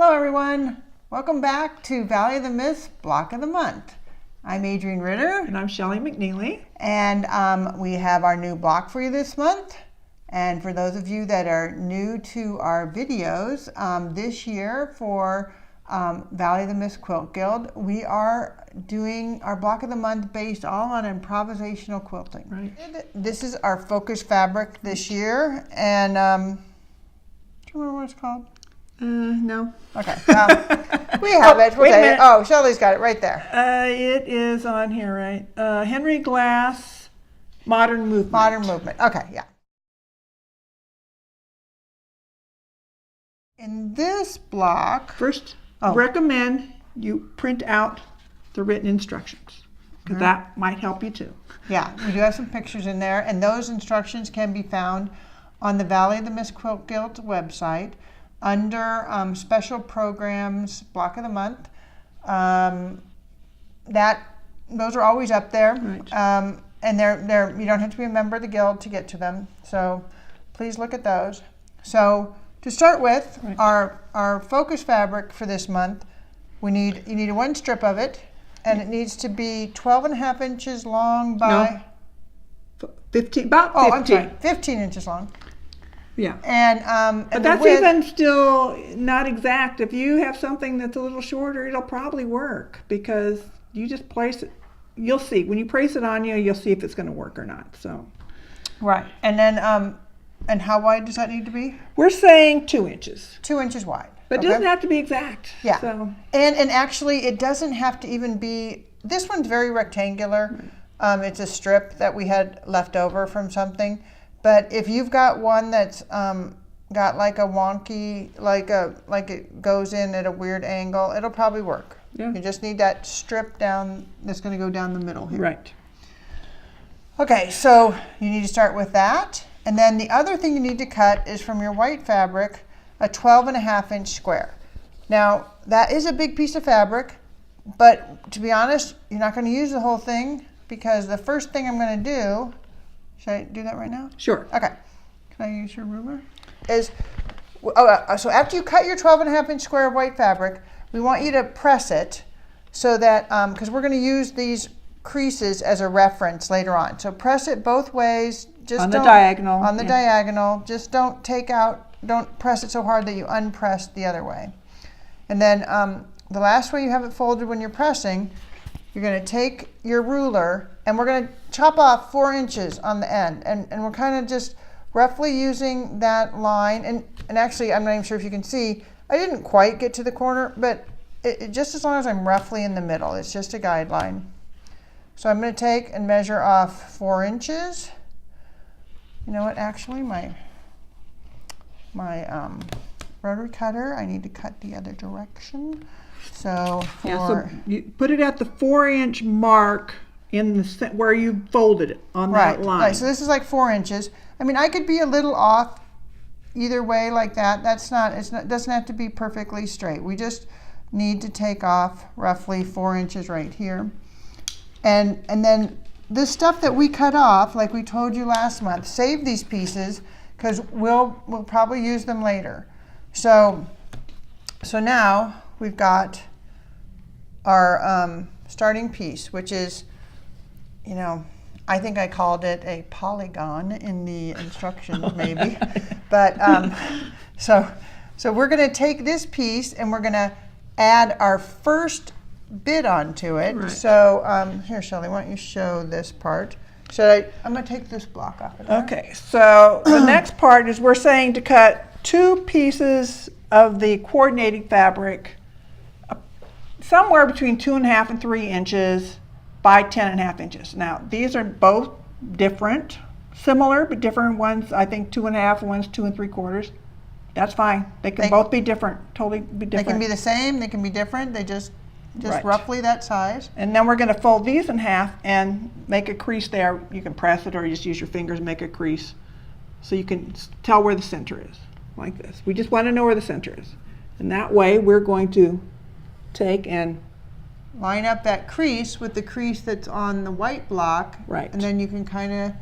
Hello everyone, welcome back to Valley of the Mist Block of the Month. I'm Adriane Ritter. And I'm Shelley McNeely. And we have our new block for you this month. And for those of you that are new to our videos, this year for Valley of the Mist Quilt Guild, we are doing our block of the month based all on improvisational quilting. Right. This is our focus fabric this year. And do you remember what it's called? No. Okay. We have it. Wait a minute. Oh, Shelley's got it right there. It is on here, right? Henry Glass, Modern Movement. Modern Movement. Okay, yeah. In this block, First, recommend you print out the written instructions, because that might help you too. Yeah, we do have some pictures in there, and those instructions can be found on the Valley of the Mist Quilt Guild website under special programs, block of the month. Those are always up there, Right. and they're you don't have to be a member of the guild to get to them. So please look at those. So to start with, Right. our focus fabric for this month, you need one strip of it, and it needs to be 12.5 inches long by 15, about 15. Oh, I'm sorry, 15 inches long. Yeah. And But that's even still not exact. If you have something that's a little shorter, it'll probably work, because you just place it. You'll see. When you place it on you, you'll see if it's going to work or not. So. Right. And then, and how wide does that need to be? We're saying 2 inches. 2 inches wide. But it doesn't have to be exact. Yeah. So. And actually, it doesn't have to even be, this one's very rectangular. It's a strip that we had left over from something. But if you've got one that's got like a wonky, like it goes in at a weird angle, it'll probably work. Yeah. You just need that strip down that's going to go down the middle here. Right. Okay, so you need to start with that. And then the other thing you need to cut is from your white fabric, a 12.5 inch square. Now, that is a big piece of fabric, but to be honest, you're not going to use the whole thing, because the first thing I'm going to do, should I do that right now? Sure. Okay. Can I use your ruler? So after you cut your 12.5 inch square of white fabric, we want you to press it so that, because we're going to use these creases as a reference later on. So press it both ways. Just on the diagonal. On the diagonal. Just don't press it so hard that you unpress the other way. And then the last way you have it folded when you're pressing, you're going to take your ruler and we're going to chop off 4 inches on the end. And we're kind of just roughly using that line. And actually, I'm not even sure if you can see, I didn't quite get to the corner, but just as long as I'm roughly in the middle, it's just a guideline. So I'm going to take and measure off 4 inches. You know what, actually, my rotary cutter, I need to cut the other direction. So so you put it at the 4 inch mark in the where you folded it on that line. Right, so this is like 4 inches. I mean, I could be a little off either way like that. It doesn't have to be perfectly straight. We just need to take off roughly 4 inches right here. And then this stuff that we cut off, like we told you last month, save these pieces, because we'll probably use them later. So now we've got our starting piece, which is, I think I called it a polygon in the instructions maybe. But so we're going to take this piece and we're going to add our first bit onto it. Right. So here, Shelley, why don't you show this part? I'm going to take this block off of there. Okay, so the next part is we're saying to cut 2 pieces of the coordinating fabric somewhere between 2.5 and 3 inches by 10.5 inches. Now, these are both different, similar but different. One's, I think, 2.5, one's 2 3/4. That's fine. They can both be different, totally be different. They can be the same, they can be different, they just Right. roughly that size. And then we're going to fold these in half and make a crease there. You can press it or just use your fingers and make a crease so you can tell where the center is, like this. We just want to know where the center is. And that way we're going to take and line up that crease with the crease that's on the white block. Right. And then you can kind of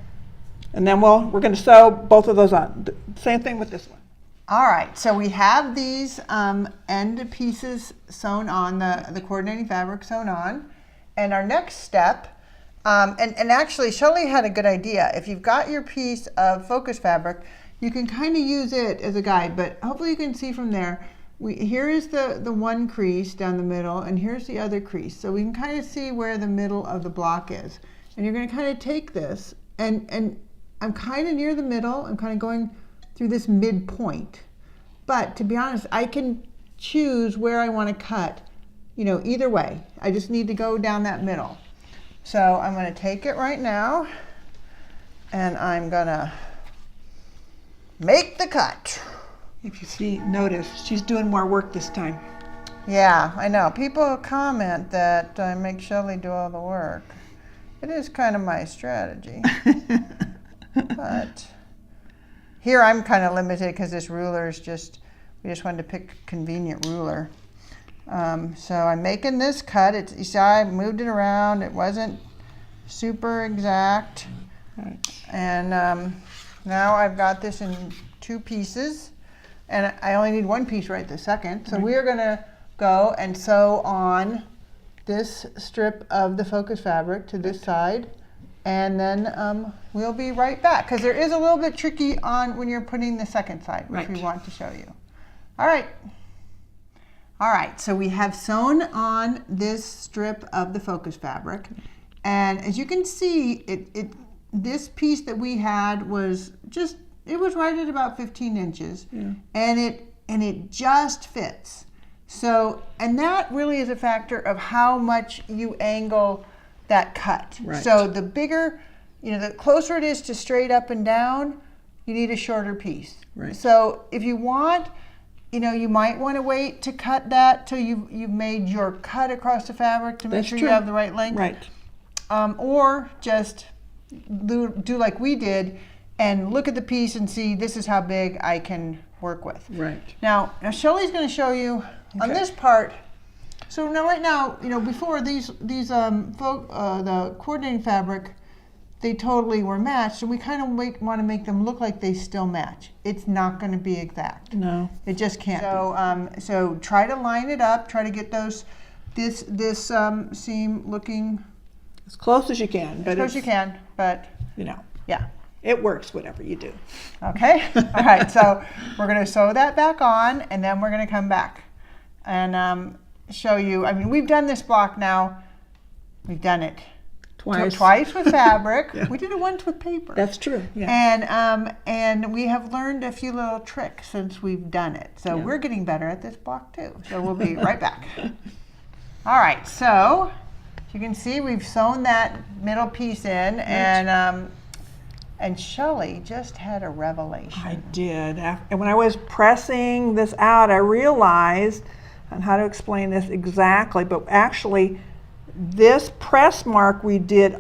And then we're going to sew both of those on. Same thing with this one. All right, so we have these end pieces sewn on, the coordinating fabric sewn on. And our next step, and actually Shelley had a good idea. If you've got your piece of focus fabric, you can kind of use it as a guide, but hopefully you can see from there, here is the one crease down the middle, and here's the other crease. So we can kind of see where the middle of the block is. And you're gonna kind of take this, and I'm kind of near the middle, I'm kind of going through this midpoint. But to be honest, I can choose where I want to cut, either way. I just need to go down that middle. So I'm going to take it right now, and I'm going to make the cut. If you notice, she's doing more work this time. Yeah, I know. People comment that I make Shelley do all the work. It is kind of my strategy. But here I'm kind of limited because this ruler is we just wanted to pick a convenient ruler. So I'm making this cut. You see, I moved it around. It wasn't super exact. Right. And now I've got this in 2 pieces. And I only need 1 piece right this second. So we're going to go and sew on this strip of the focus fabric to this side. And then we'll be right back, because there is a little bit tricky on when you're putting the second side, which we want to show you. All right. All right, so we have sewn on this strip of the focus fabric. And as you can see, this piece that we had was it was right at about 15 inches. Yeah. And it just fits. So, and that really is a factor of how much you angle that cut. Right. So the bigger, the closer it is to straight up and down, you need a shorter piece. Right. So if you want, you might want to wait to cut that till you've made your cut across the fabric to make sure you have the right length. Right. Or just do like we did and look at the piece and see this is how big I can work with. Right. Now Shelley's going to show you on this part. So now, right now, before the coordinating fabric, they totally were matched, and we kind of want to make them look like they still match. It's not going to be exact. No. It just can't. So, so try to line it up. Try to get this seam looking as close as you can. As close as you can, but yeah. It works, whatever you do. Okay. All right. So we're going to sew that back on, and then we're going to come back and show you. I mean, we've done this block now. We've done it twice with fabric. Yeah. We did it once with paper. That's true. Yeah. And we have learned a few little tricks since we've done it. So we're getting better at this block too. So we'll be right back. All right. So as you can see, we've sewn that middle piece in, and Shelley just had a revelation. I did. And when I was pressing this out, I realized, and how to explain this exactly, but actually this press mark we did,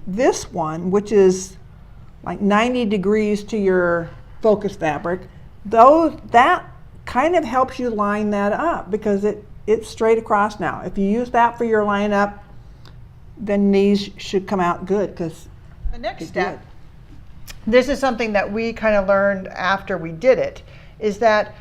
this one, which is like 90 degrees to your focus fabric, that kind of helps you line that up because it's straight across now. If you use that for your line up, then these should come out good because the next step, this is something that we kind of learned after we did it, is that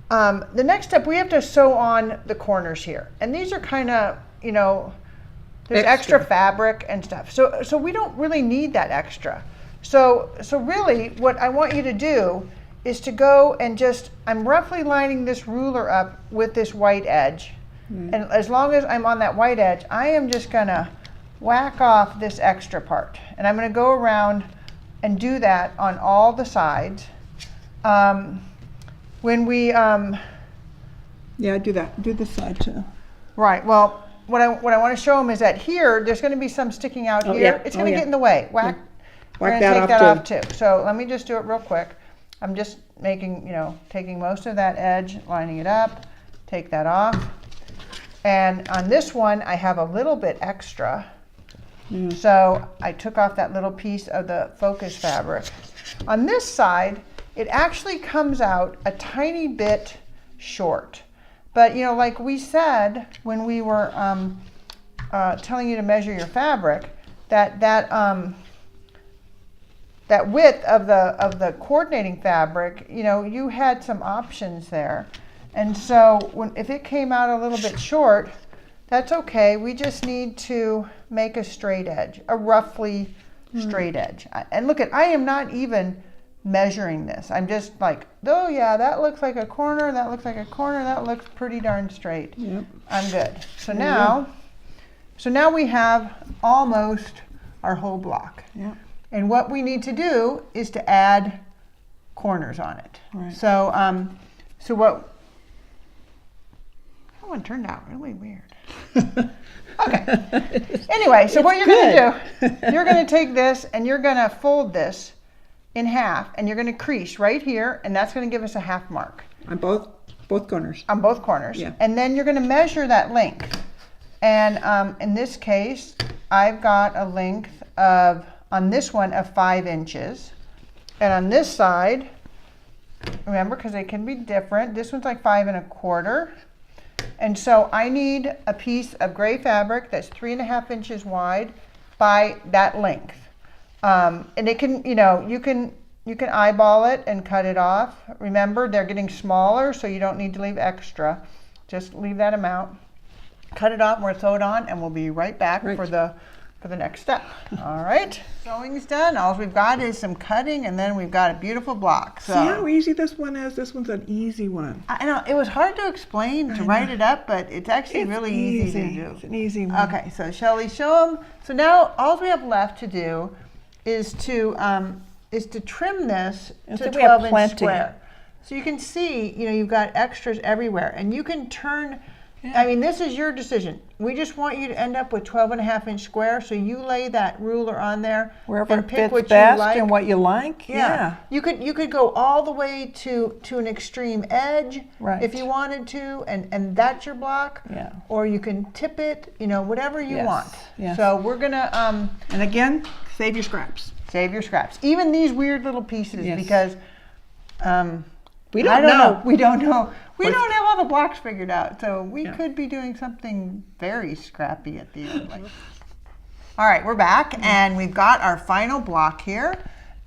the next step, we have to sew on the corners here. And these are kind of, there's extra fabric and stuff. So we don't really need that extra. So really what I want you to do is to go and I'm roughly lining this ruler up with this white edge. And as long as I'm on that white edge, I am just gonna whack off this extra part. And I'm gonna go around and do that on all the sides. When we yeah, do that. Do this side too. Right. Well, what I want to show them is that here there's going to be some sticking out here. Yeah. It's going to get in the way. Whack. We're going to take that off too. So let me just do it real quick. I'm just making, taking most of that edge, lining it up, take that off. And on this one, I have a little bit extra. So I took off that little piece of the focus fabric. On this side, it actually comes out a tiny bit short. But like we said when we were telling you to measure your fabric, that width of the coordinating fabric, you know, you had some options there. And so if it came out a little bit short, that's okay. We just need to make a straight edge, a roughly straight edge. And look I am not even measuring this. I'm just like, oh yeah, that looks like a corner, that looks like a corner, that looks pretty darn straight. Yep. I'm good. So now we have almost our whole block. Yep. And what we need to do is to add corners on it. Right. So that one turned out really weird. Okay. Anyway, so what you're going to do, you're going to take this and you're going to fold this in half, and you're going to crease right here, and that's going to give us a half mark. On both corners. On both corners. Yeah. And then you're going to measure that length. And in this case, I've got a length of, on this one, of 5 inches. And on this side, remember, because they can be different, this one's like 5 1/4. And so I need a piece of gray fabric that's 3 1/2 inches wide by that length. And it can, you know, you can eyeball it and cut it off. Remember, they're getting smaller, so you don't need to leave extra. Just leave that amount. Cut it off, and we'll sew it on, and we'll be right back for the next step. All right, sewing's done. All we've got is some cutting, and then we've got a beautiful block. So, see how easy this one is? This one's an easy one. I know it was hard to explain, to write it up, but it's actually really easy to do. It's an easy one. Okay, so Shelley, show them. So now all we have left to do is to trim this to a 12-inch square. So you can see, you know, you've got extras everywhere, and you can turn. Yeah. I mean, this is your decision. We just want you to end up with 12 1/2-inch square. So you lay that ruler on there wherever and it pick fits what best you like. and what you like. Yeah. You could go all the way to an extreme edge if you wanted to, and that's your block. Yeah. Or you can tip it, you know, whatever you want. Yes. So we're gonna and again, save your scraps. Save your scraps. Even these weird little pieces, because we don't know. We don't know. We don't have all the blocks figured out, so we could be doing something very scrappy at the end. All right, we're back, and we've got our final block here.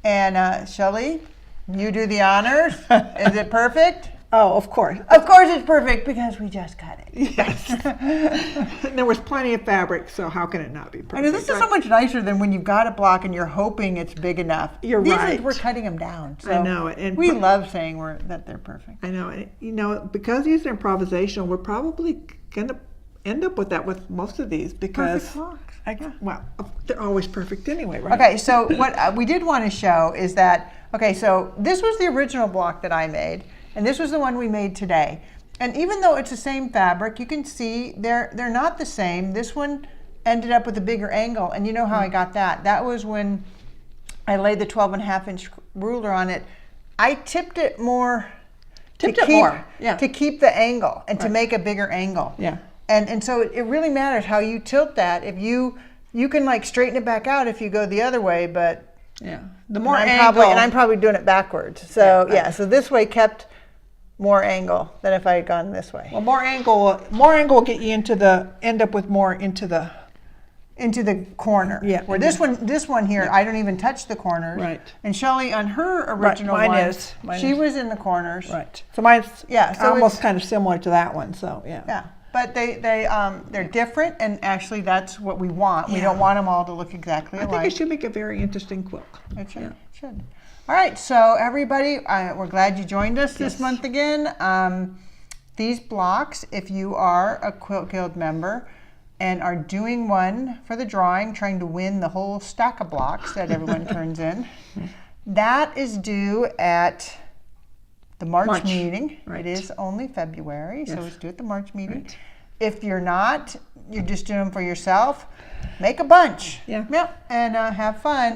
And Shelley, you do the honors. Is it perfect? Oh, of course. Of course it's perfect, because we just cut it. Yes. There was plenty of fabric, so how can it not be perfect? I know, this is so much nicer than when you've got a block and you're hoping it's big enough. You're right. We're cutting them down. So I know. And we love saying that they're perfect. I know. And, you know, because these are improvisational, we're probably going to end up with that with most of these, because perfect blocks. well, they're always perfect anyway, right? Okay, so what we did want to show is that, okay, so this was the original block that I made, and this was the one we made today. And even though it's the same fabric, you can see they're not the same. This one ended up with a bigger angle, and you know how I got that. That was when I laid the 12 1/2-inch ruler on it. I tipped it more to keep the angle and to make a bigger angle. Yeah. And so it really matters how you tilt that. If you can like straighten it back out if you go the other way, but the more angle, and I'm probably doing it backwards. So so this way kept more angle than if I had gone this way. Well, more angle will get you end up with more into the corner. Yeah. Where this one here, I don't even touch the corners. Right. And Shelley, on her original mine one, she was in the corners. Right. So mine's so almost kind of similar to that one. So yeah. But they're different, and actually that's what we want. We don't want them all to look exactly alike. I think it should make a very interesting quilt. It should. It should. All right, so everybody, we're glad you joined us this month again. These blocks, if you are a Quilt Guild member and are doing one for the drawing, trying to win the whole stack of blocks that everyone turns in, that is due at the March meeting. Right. It is only February, so it's due at the March meeting. Right. If you're not, you're just doing them for yourself, make a bunch. Yeah. Yep, and have fun.